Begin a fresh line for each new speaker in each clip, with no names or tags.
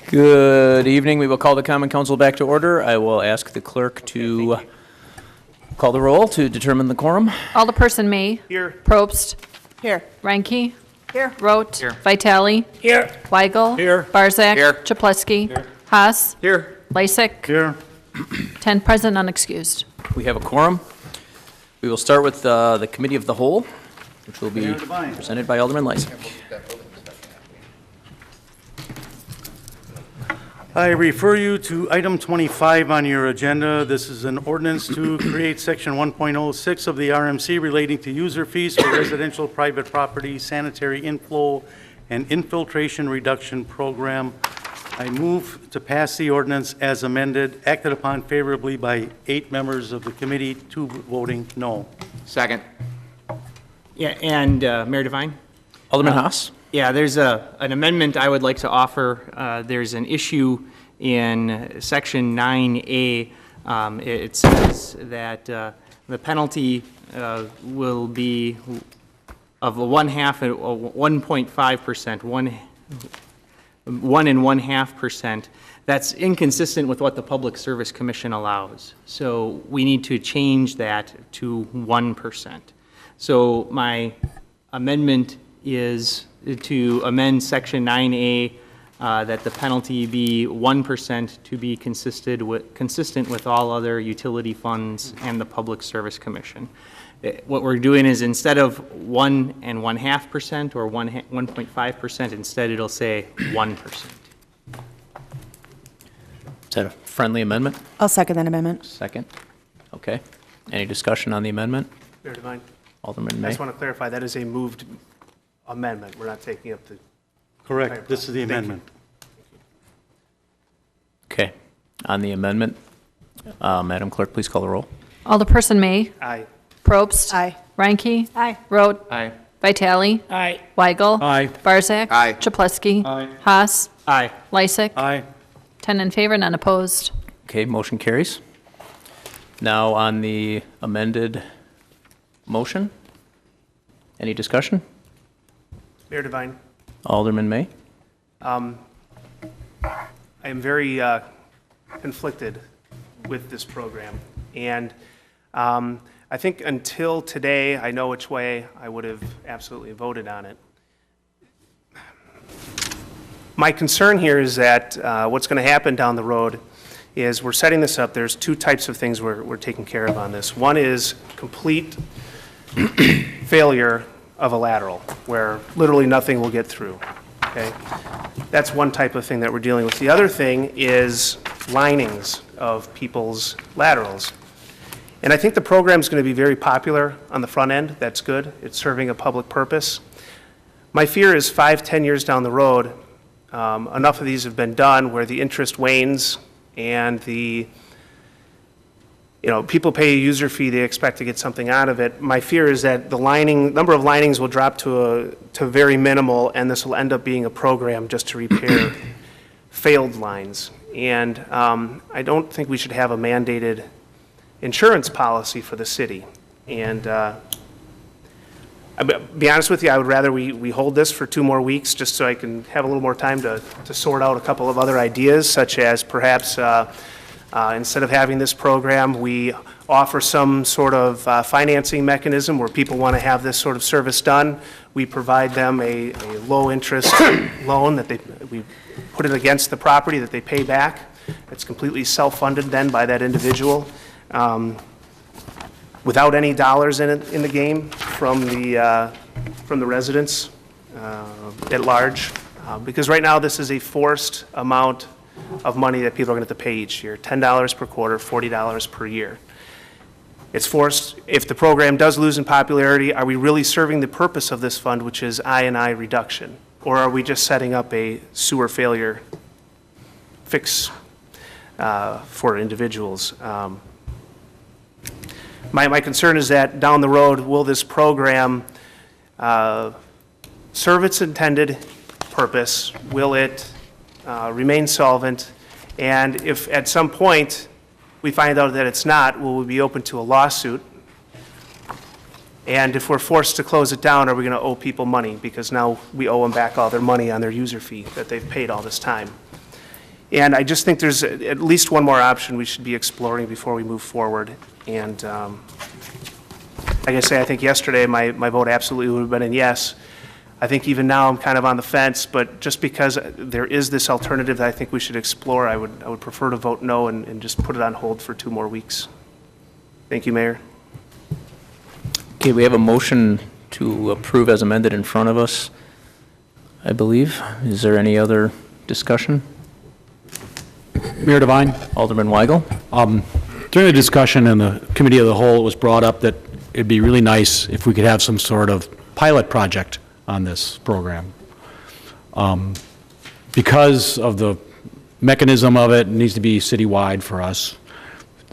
Good evening. We will call the Common Council back to order. I will ask the clerk to call the roll to determine the quorum.
Alderperson May.
Here.
Probst.
Here.
Reinke.
Here.
Rote.
Here.
Vitale.
Here.
Weigel.
Here.
Barzak.
Here.
Chapletsky. Haas.
Here.
Lysick.
Here.
10 present, unexcused.
We have a quorum. We will start with the Committee of the Whole, which will be
Mayor Devine.
presented by Alderman Lysick.
I refer you to item 25 on your agenda. This is an ordinance to create section 1.06 of the RMC relating to user fees for residential private property sanitary inflow and infiltration reduction program. I move to pass the ordinance as amended, acted upon favorably by 8 members of the committee, 2 voting no.
Second.
Yeah, and Mayor Devine?
Alderman Haas.
Yeah, there's an amendment I would like to offer. There's an issue in Section 9A. It says that the penalty will be of 1.5%, 1 and 1/2%. That's inconsistent with what the Public Service Commission allows. So we need to change that to 1%. So my amendment is to amend Section 9A that the penalty be 1% to be consistent with all other utility funds and the Public Service Commission. What we're doing is instead of 1 and 1/2% or 1.5%, instead it'll say 1%.
Is that a friendly amendment?
I'll second that amendment.
Second. Okay. Any discussion on the amendment?
Mayor Devine,
Alderman
I
May.
just want to clarify, that is a moved amendment. We're not taking up the,
Correct. This is the amendment.
Okay. On the amendment, Madam Clerk, please call the roll.
Alderperson May.
aye.
Probst.
Aye.
Reinke.
Aye.
Rote.
Aye.
Vitale.
Aye.
Weigel.
Aye.
Barzak.
Aye.
Chapletsky.
Aye.
Haas.
Aye.
Lysick.
Aye.
10 in favor, none opposed.
Okay, motion carries. Now on the amended motion. Any discussion?
Mayor Devine,
Alderman May.
I am very conflicted with this program. And I think until today, I know which way I would have absolutely voted on it. My concern here is that what's going to happen down the road is we're setting this up. There's 2 types of things we're taking care of on this. One is complete failure of a lateral, where literally nothing will get through, okay? That's one type of thing that we're dealing with. The other thing is linings of people's laterals. And I think the program's going to be very popular on the front end. That's good. It's serving a public purpose. My fear is 5-10 years down the road, enough of these have been done where the interest wanes and people pay a user fee, they expect to get something out of it. My fear is that the number of linings will drop to very minimal, and this will end up being a program just to repair failed lines. And I don't think we should have a mandated insurance policy for the city. And I'll be honest with you, I would rather we hold this for 2 more weeks just so I can have a little more time to sort out a couple of other ideas, such as perhaps instead of having this program, we offer some sort of financing mechanism where people want to have this sort of service done. We provide them a low-interest loan that we put it against the property that they pay back. It's completely self-funded then by that individual, without any dollars in the game from the residents at large. Because right now this is a forced amount of money that people are going to have to pay each year, $10 per quarter, $40 per year. It's forced. If the program does lose in popularity, are we really serving the purpose of this fund, which is I&I reduction? Or are we just setting up a sewer failure fix for individuals? My concern is that down the road, will this program serve its intended purpose? Will it remain solvent? And if at some point we find out that it's not, will we be open to a lawsuit And if we're forced to close it down, are we going to owe people money? Because now we owe them back all their money on their user fee that they've paid all this time. And I just think there's at least one more option we should be exploring before we move forward. And like I say, I think yesterday my vote absolutely would have been a yes. I think even now I'm kind of on the fence, but just because there is this alternative that I think we should explore, I would prefer to vote no and just put it on hold for 2 more weeks. Thank you, Mayor.
Okay, we have a motion to approve as amended in front of us, I believe. Is there any other discussion?
Mayor Devine,
Alderman Weigel?
during the discussion in the committee of the whole, it was brought up that it'd be really nice if we could have some sort of pilot project on this program. Because of the mechanism of it, it needs to be citywide for us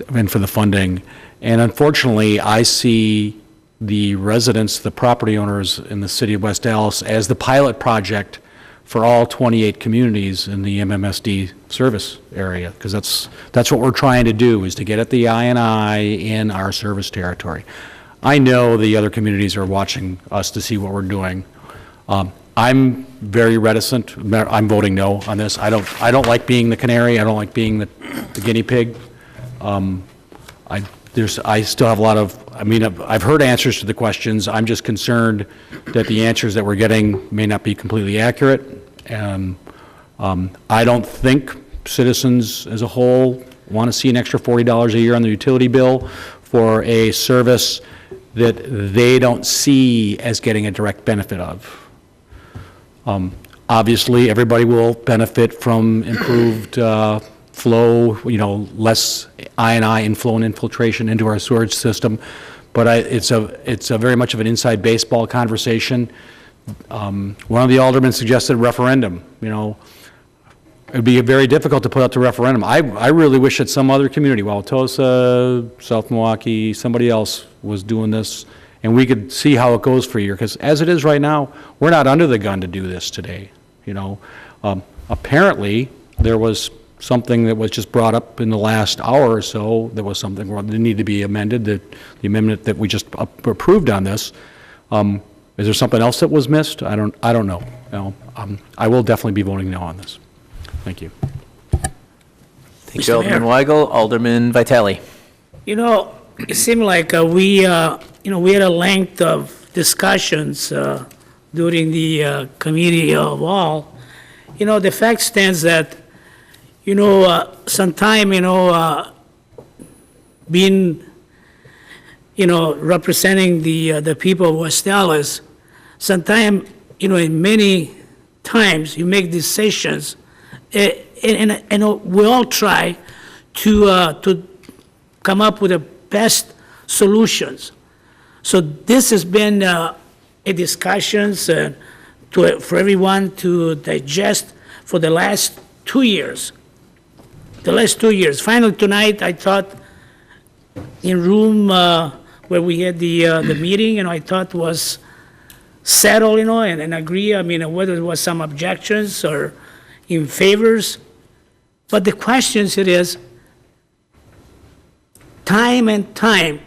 and for the funding. And unfortunately, I see the residents, the property owners in the city of West Dallas as the pilot project for all 28 communities in the MMSD service area, because that's what we're trying to do, is to get at the I&I in our service territory. I know the other communities are watching us to see what we're doing. I'm very reticent. I'm voting no on this. I don't like being the canary. I don't like being the guinea pig. I still have a lot of, I've heard answers to the questions. I'm just concerned that the answers that we're getting may not be completely accurate. And I don't think citizens as a whole want to see an extra $40 a year on the utility bill for a service that they don't see as getting a direct benefit of. Obviously, everybody will benefit from improved flow, less I&I inflow and infiltration into our sewage system, but it's a very much of an inside baseball conversation. One of the aldermen suggested a referendum. It'd be very difficult to put out the referendum. I really wish that some other community, Wauwatosa, South Milwaukee, somebody else was doing this, and we could see how it goes for a year, because as it is right now, we're not under the gun to do this today. Apparently, there was something that was just brought up in the last hour or so. There was something that needed to be amended, the amendment that we just approved on this. Is there something else that was missed? I don't know. I will definitely be voting no on this. Thank you.
Thank you, Alderman Weigel. Alderman Vitale.
It seemed like we had a length of discussions during the committee of all. The fact stands that, sometime, being, representing the people of West Dallas, sometime, in many times you make decisions, and we all try to come up with the best solutions. So this has been a discussions for everyone to digest for the last 2 years. Finally, tonight, I thought in room where we had the meeting, I thought was settled, and agree. Whether there was some objections or in favors. But the questions it is, time and time,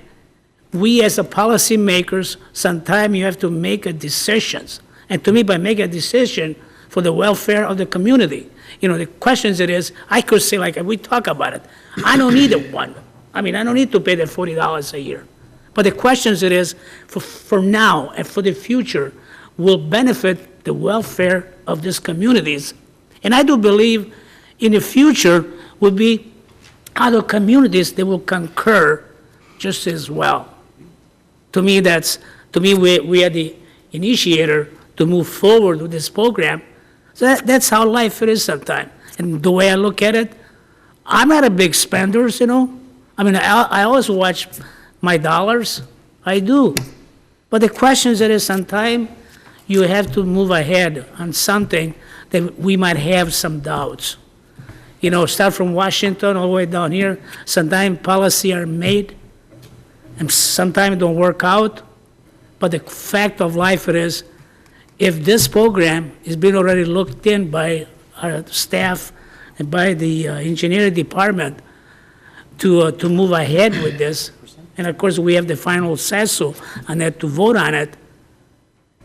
we as a policymakers, sometimes you have to make a decisions. And to me, by making a decision for the welfare of the community, the questions it is, I could say, like, we talk about it, I don't need one. I don't need to pay the $40 a year. But the questions it is, for now and for the future, will benefit the welfare of these communities. And I do believe in the future will be other communities that will concur just as well. To me, we are the initiator to move forward with this program. So that's how life it is sometimes. And the way I look at it, I'm not a big spender, I always watch my dollars. I do. But the question is sometimes you have to move ahead on something that we might have some doubts. Start from Washington all the way down here. Sometimes policy are made, and sometimes don't work out. But the fact of life it is, if this program is being already looked in by our staff and by the engineering department to move ahead with this, and of course, we have the final say-so on that to vote on it.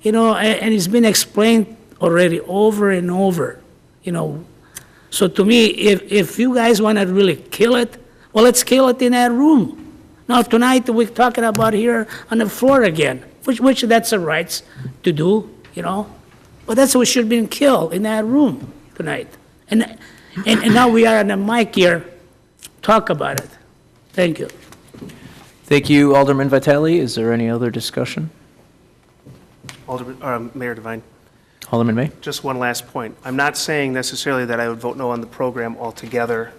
You know, and it's been explained already over and over, you know. So to me, if you guys want to really kill it, well, let's kill it in that room. Now, tonight, we're talking about here on the floor again, which that's a right to do, you know? But that's what should have been killed in that room tonight. And now we are on the mic here, talk about it. Thank you.
Thank you, Alderman Vitale. Is there any other discussion?
Mayor Devine,
Alderman May?
just one last point. I'm not saying necessarily that I would vote no on the program altogether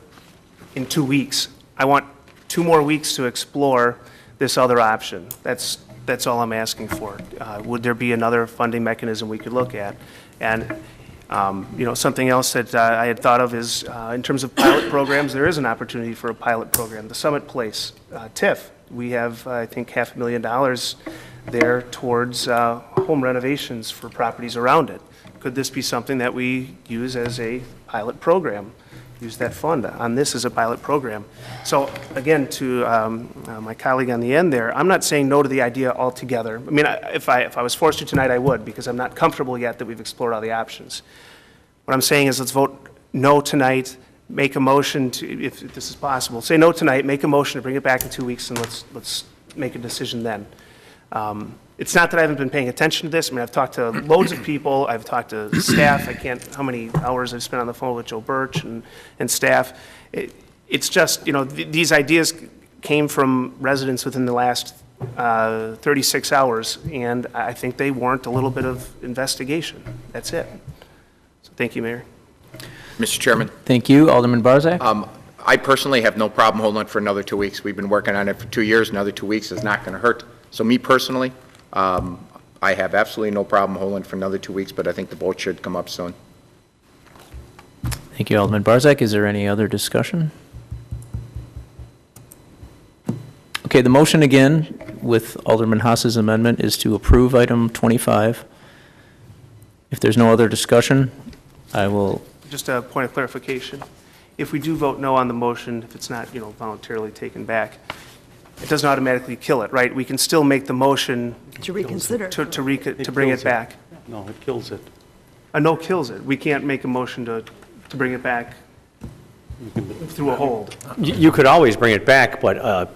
in 2 weeks. I want 2 more weeks to explore this other option. That's all I'm asking for. Would there be another funding mechanism we could look at? And, you know, something else that I had thought of is, in terms of pilot programs, there is an opportunity for a pilot program. The Summit Place, TIF, we have, I think, $500,000 there towards home renovations for properties around it. Could this be something that we use as a pilot program? Use that fund on this as a pilot program. So again, to my colleague on the end there, I'm not saying no to the idea altogether. I mean, if I was forced to tonight, I would, because I'm not comfortable yet that we've explored all the options. What I'm saying is let's vote no tonight, make a motion to, if this is possible, say no tonight, make a motion to bring it back in 2 weeks, and let's make a decision then. It's not that I haven't been paying attention to this. I mean, I've talked to loads of people. I've talked to staff. I can't, how many hours I've spent on the phone with Joe Birch and staff. It's just, you know, these ideas came from residents within the last 36 hours, and I think they warrant a little bit of investigation. That's it. So thank you, Mayor.
Mr. Chairman,
Thank you, Alderman Barzak.
I personally have no problem holding it for another 2 weeks. We've been working on it for 2 years. Another 2 weeks is not going to hurt. So me personally, I have absolutely no problem holding it for another 2 weeks, but I think the vote should come up soon.
Thank you, Alderman Barzak. Is there any other discussion? Okay, the motion again with Alderman Haas's amendment is to approve item 25. If there's no other discussion, I will,
Just a point of clarification. If we do vote no on the motion, if it's not, you know, voluntarily taken back, it doesn't automatically kill it, right? We can still make the motion
To reconsider.
to bring it back.
No, it kills it.
A no kills it. We can't make a motion to bring it back through a hold.
You could always bring it back, but a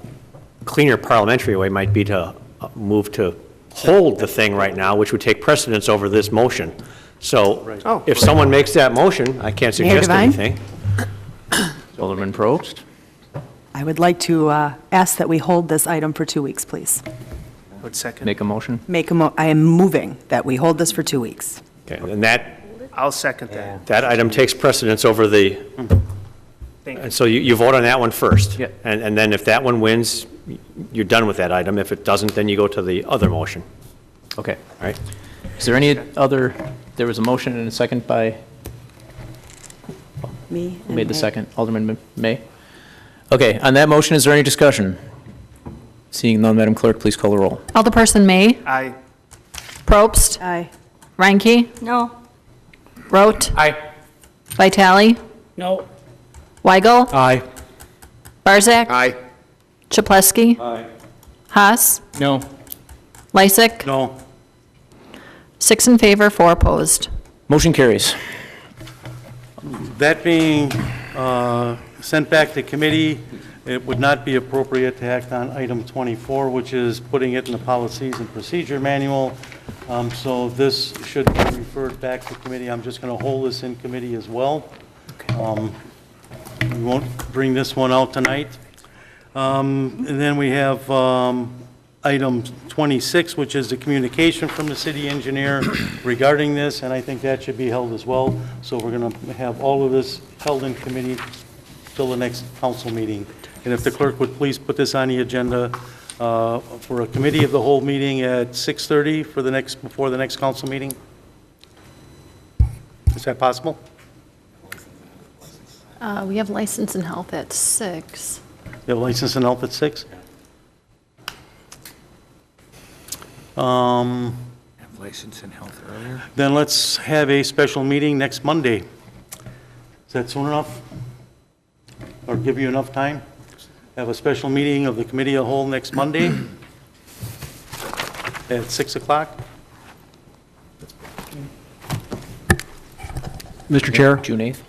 cleaner parliamentary way might be to move to hold the thing right now, which would take precedence over this motion. So
Oh.
if someone makes that motion, I can't suggest
Devine?
anything.
Alderman Probst.
I would like to ask that we hold this item for 2 weeks, please.
I would second.
Make a motion.
I am moving that we hold this for 2 weeks.
Okay, and that
I'll second that.
item takes precedence over the,
Thank you.
and so you vote on that one first.
Yeah.
And then if that one wins, you're done with that item. If it doesn't, then you go to the other motion,
Okay.
all right?
Is there any other, there was a motion and a second by,
Me?
who made the second? Alderman May? Okay, on that motion, is there any discussion? Seeing none, Madam Clerk, please call the roll.
Alderperson May,
Aye.
Probst,
Aye.
Reinke,
No.
Rote,
Aye.
Vitale,
No,
Weigel,
Aye.
Barzak,
Aye.
Chapletsky, Haas,
No.
Lysick,
No,
6 in favor, 4 opposed.
Motion carries.
that being sent back to committee, it would not be appropriate to act on item 24, which is putting it in the policies and procedure manual. So this should be referred back to committee. I'm just going to hold this in committee as well. We won't bring this one out tonight. And then we have item 26, which is the communication from the city engineer regarding this, and I think that should be held as well. So we're going to have all of this held in committee till the next council meeting. And if the clerk would please put this on the agenda for a committee of the whole meeting at 6:30 for the next, before the next council meeting? Is that possible?
We have license and health at 6.
You have license and health at 6?
License and health earlier.
Then let's have a special meeting next Monday. Is that soon enough? Or give you enough time? have a special meeting of the Committee of the Whole next Monday at 6 o'clock.
Mr. Chair,
June 8th.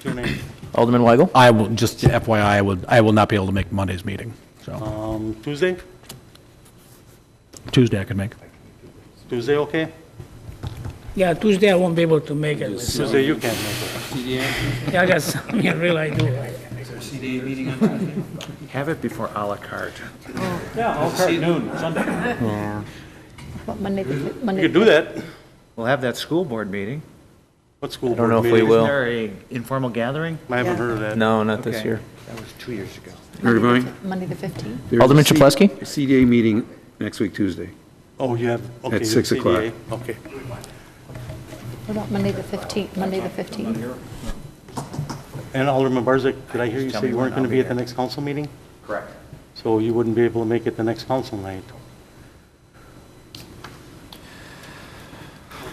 June 8th.
Alderman Weigel?
I will, just FYI, I will not be able to make Monday's meeting, so
Tuesday?
Tuesday I can make.
Tuesday, okay?
Yeah, Tuesday I won't be able to make it.
Tuesday, you can't make it.
Yeah, I got something I really do.
Have it before à la carte.
What, Monday,
You could do that.
We'll have that school board meeting.
What school
I don't
board
know if we
meeting?
will.
Isn't there a informal gathering?
I haven't heard of that.
No, not this
Okay.
year.
That was 2 years ago.
Monday the 15th?
There's
Alderman
a C-
Chaplesky?
CDA meeting next week, Tuesday.
Oh, you have, okay.
At
you have
6 o'clock.
CDA. Okay.
What about Monday the 15th? Monday the 15th?
And Alderman Barzak, did I hear you
Tell
say
me
you
when
weren't going to
I'll
be
be
at the next council meeting?
Correct.
So you wouldn't be able to make it the next council night?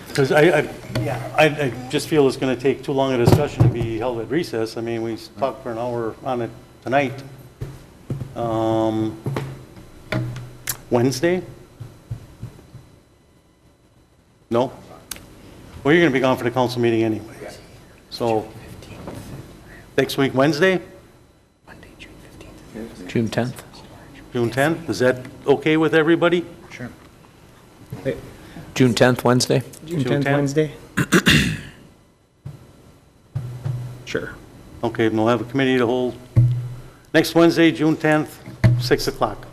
Because I just feel it's going to take too long a discussion to be held at recess. I mean, we talked for an hour on it tonight. Wednesday? No? Well, you're going to be gone for the council meeting anyway. So, next week, Wednesday,
June 10th?
June 10th, is that okay with everybody?
Sure.
June 10th, Wednesday?
June
June
10th,
10th?
Wednesday? Sure.
Okay, and we'll have a committee to hold next Wednesday, June 10th, 6 o'clock.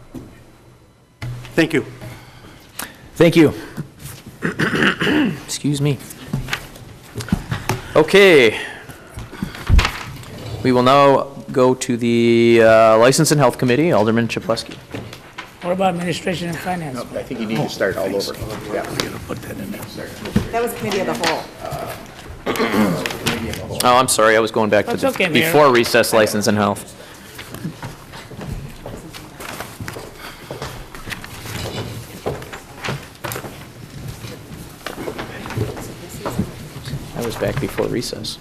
Thank you.
Thank you. Excuse me. Okay. We will now go to the License and Health Committee. Alderman Chaplesky.
What about administration and finance?
I think you need to start all over. Yeah.
That was Committee of the Whole.
Oh, I'm sorry, I was going back to
That's okay,
the
Mayor.
before recess License and Health. I was back before recess.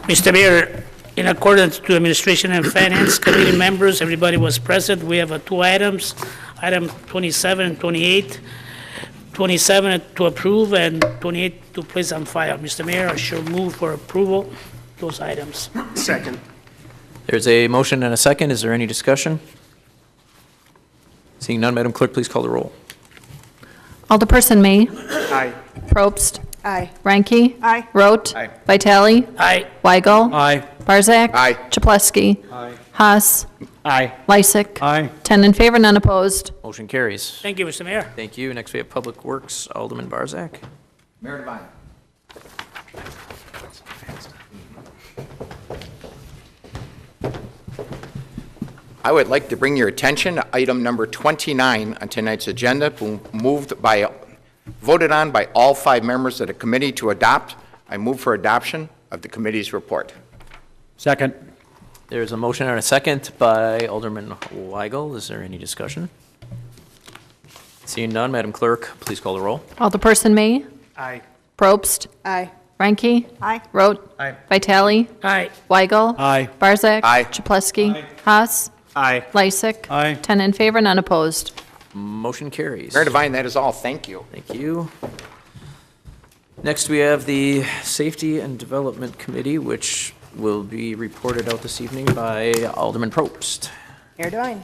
Mr. Mayor, in accordance to Administration and Finance Committee members, everybody was present. We have two items, item 27 and 28. 27 to approve and 28 to place on file. Mr. Mayor, I shall move for approval those items.
Second.
There's a motion and a second. Is there any discussion? Seeing none, Madam Clerk, please call the roll.
Alderperson May.
Aye.
Probst.
Aye.
Ranky.
Aye.
Rote.
Aye.
Vitale.
Aye.
Weigel.
Aye.
Barzak.
Aye.
Chaplesky. Haas.
Aye.
Lysick.
Aye.
10 in favor, none opposed.
Motion carries.
Thank you, Mr. Mayor.
Thank you. Next, we have Public Works, Alderman Barzak.
Mayor Devine. I would like to bring your attention to item number 29 on tonight's agenda, voted on by all 5 members of the committee to adopt. I move for adoption of the committee's report.
Second.
There's a motion and a second by Alderman Weigel. Is there any discussion? Seeing none, Madam Clerk, please call the roll.
Alderperson May.
Aye.
Probst.
Aye.
Ranky.
Aye.
Rote.
Aye.
Vitale.
Aye.
Weigel.
Aye.
Barzak.
Aye.
Chaplesky. Haas.
Aye.
Lysick.
Aye.
10 in favor, none opposed.
Motion carries.
Mayor Devine, that is all. Thank you.
Thank you. Next, we have the Safety and Development Committee, which will be reported out this evening by Alderman Probst.
Mayor Devine.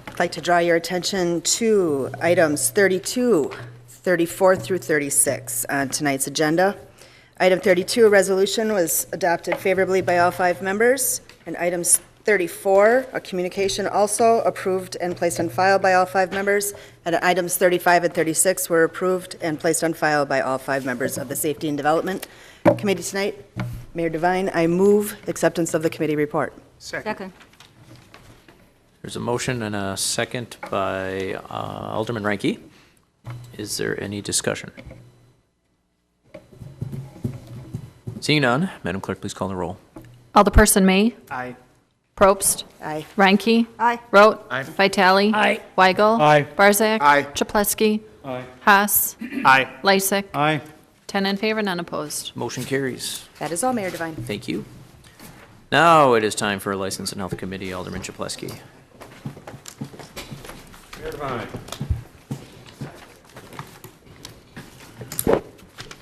I'd like to draw your attention to items 32, 34 through 36 on tonight's agenda. Item 32, a resolution, was adopted favorably by all 5 members. And items 34, a communication, also approved and placed on file by all 5 members. And items 35 and 36 were approved and placed on file by all 5 members of the Safety and Development Committee tonight. Mayor Devine, I move acceptance of the committee report.
Second.
There's a motion and a second by Alderman Ranky. Is there any discussion? Seeing none, Madam Clerk, please call the roll.
Alderperson May.
Aye.
Probst.
Aye.
Ranky.
Aye.
Rote.
Aye.
Vitale.
Aye.
Weigel.
Aye.
Barzak.
Aye.
Chaplesky.
Aye.
Haas.
Aye.
Lysick.
Aye.
10 in favor, none opposed.
Motion carries.
That is all, Mayor Devine.
Thank you. Now it is time for License and Health Committee, Alderman Chaplesky.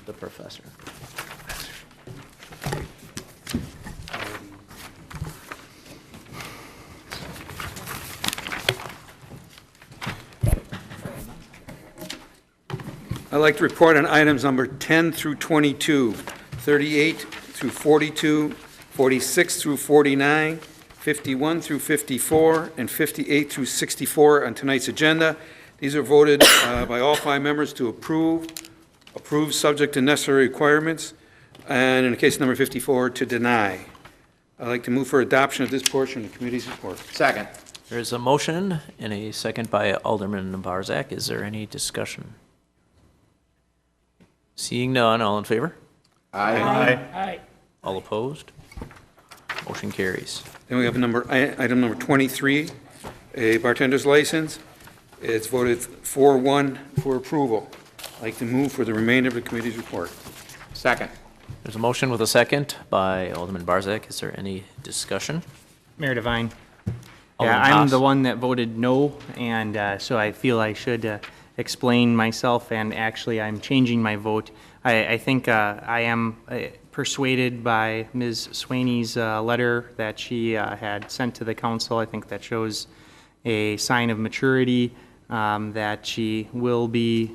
The professor.
I'd like to report on items number 10 through 22, 38 through 42, 46 through 49, 51 through 54, and 58 through 64 on tonight's agenda. These are voted by all 5 members to approve subject to necessary requirements, and in the case number 54, to deny. I'd like to move for adoption of this portion of the committee's report.
Second.
There's a motion and a second by Alderman Barzak. Is there any discussion? Seeing none, all in favor?
Aye.
All opposed? Motion carries.
Then we have item number 23, a bartender's license. It's voted 4-1 for approval. I'd like to move for the remainder of the committee's report.
Second.
There's a motion with a second by Alderman Barzak. Is there any discussion?
Mayor Devine? Yeah,
Alderman
I'm
Haas.
the one that voted no, and so I feel I should explain myself, and actually, I'm changing my vote. I think I am persuaded by Ms. Swaney's letter that she had sent to the council. I think that shows a sign of maturity, that she will be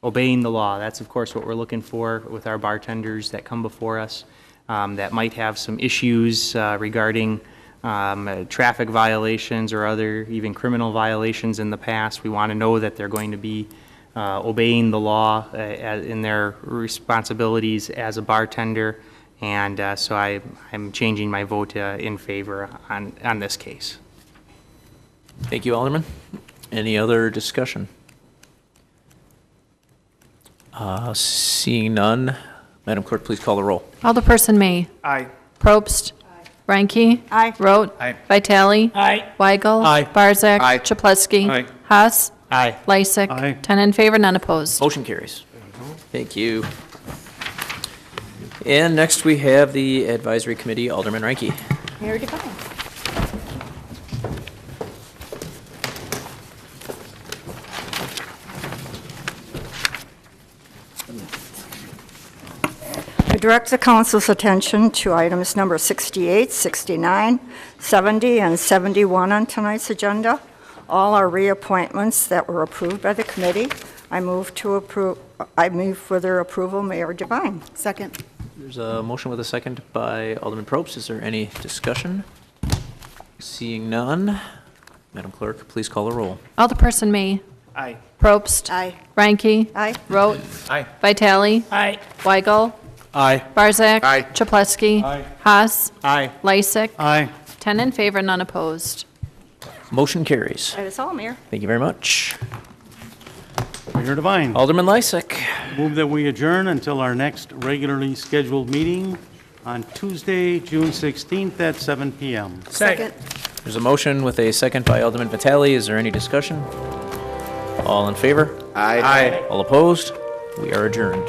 obeying the law. That's, of course, what we're looking for with our bartenders that come before us, that might have some issues regarding traffic violations or other even criminal violations in the past. We want to know that they're going to be obeying the law in their responsibilities as a bartender, and so I'm changing my vote in favor on this case.
Thank you, Alderman. Any other discussion? Seeing none, Madam Clerk, please call the roll.
Alderperson May.
Aye.
Probst. Ranky.
Aye.
Rote.
Aye.
Vitale.
Aye.
Weigel.
Aye.
Barzak.
Aye.
Chaplesky.
Aye.
Haas.
Aye.
Lysick.
Aye.
10 in favor, none opposed.
Motion carries. Thank you. And next, we have the Advisory Committee, Alderman Ranky.
Mayor Devine.
I direct the council's attention to items number 68, 69, 70, and 71 on tonight's agenda. All are reappointments that were approved by the committee. I move for their approval, Mayor Devine.
Second.
There's a motion with a second by Alderman Probst. Is there any discussion? Seeing none, Madam Clerk, please call the roll.
Alderperson May.
Aye.
Probst.
Aye.
Ranky.
Aye.
Rote.
Aye.
Vitale.
Aye.
Weigel.
Aye.
Barzak.
Aye.
Chaplesky. Haas.
Aye.
Lysick.
Aye.
10 in favor, none opposed.
Motion carries.
That is all, Mayor.
Thank you very much.
Mayor Devine.
Alderman Lysick.
Move that we adjourn until our next regularly scheduled meeting on Tuesday, June 16th at 7 p.m.
Second.
There's a motion with a second by Alderman Vitale. Is there any discussion? All in favor?
Aye.
All opposed? We are adjourned.